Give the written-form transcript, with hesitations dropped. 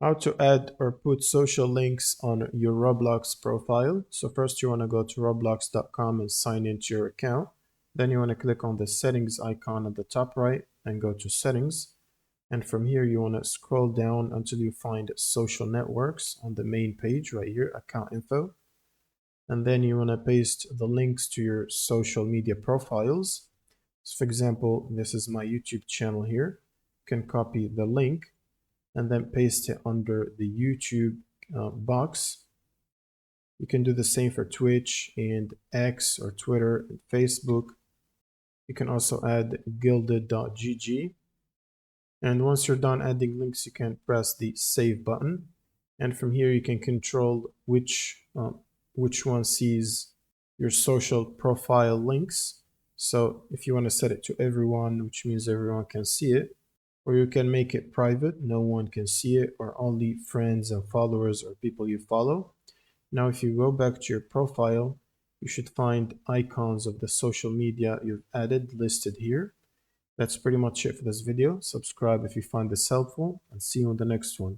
How to add or put social links on your Roblox profile. So first you want to go to roblox.com and sign into your account. Then you want to click on the settings icon at the top right and go to settings. And from here you want to scroll down until you find social networks on the main page right here, account info. And then you want to paste the links to your social media profiles. So for example, this is my YouTube channel here. You can copy the link and then paste it under the YouTube box. You can do the same for Twitch and X or Twitter and Facebook. You can also add gilded.gg. And once you're done adding links, you can press the save button. And from here, you can control which one sees your social profile links. So if you want to set it to everyone, which means everyone can see it, or you can make it private, no one can see it, or only friends and followers or people you follow. Now, if you go back to your profile, you should find icons of the social media you've added listed here. That's pretty much it for this video. Subscribe if you find this helpful, and see you on the next one.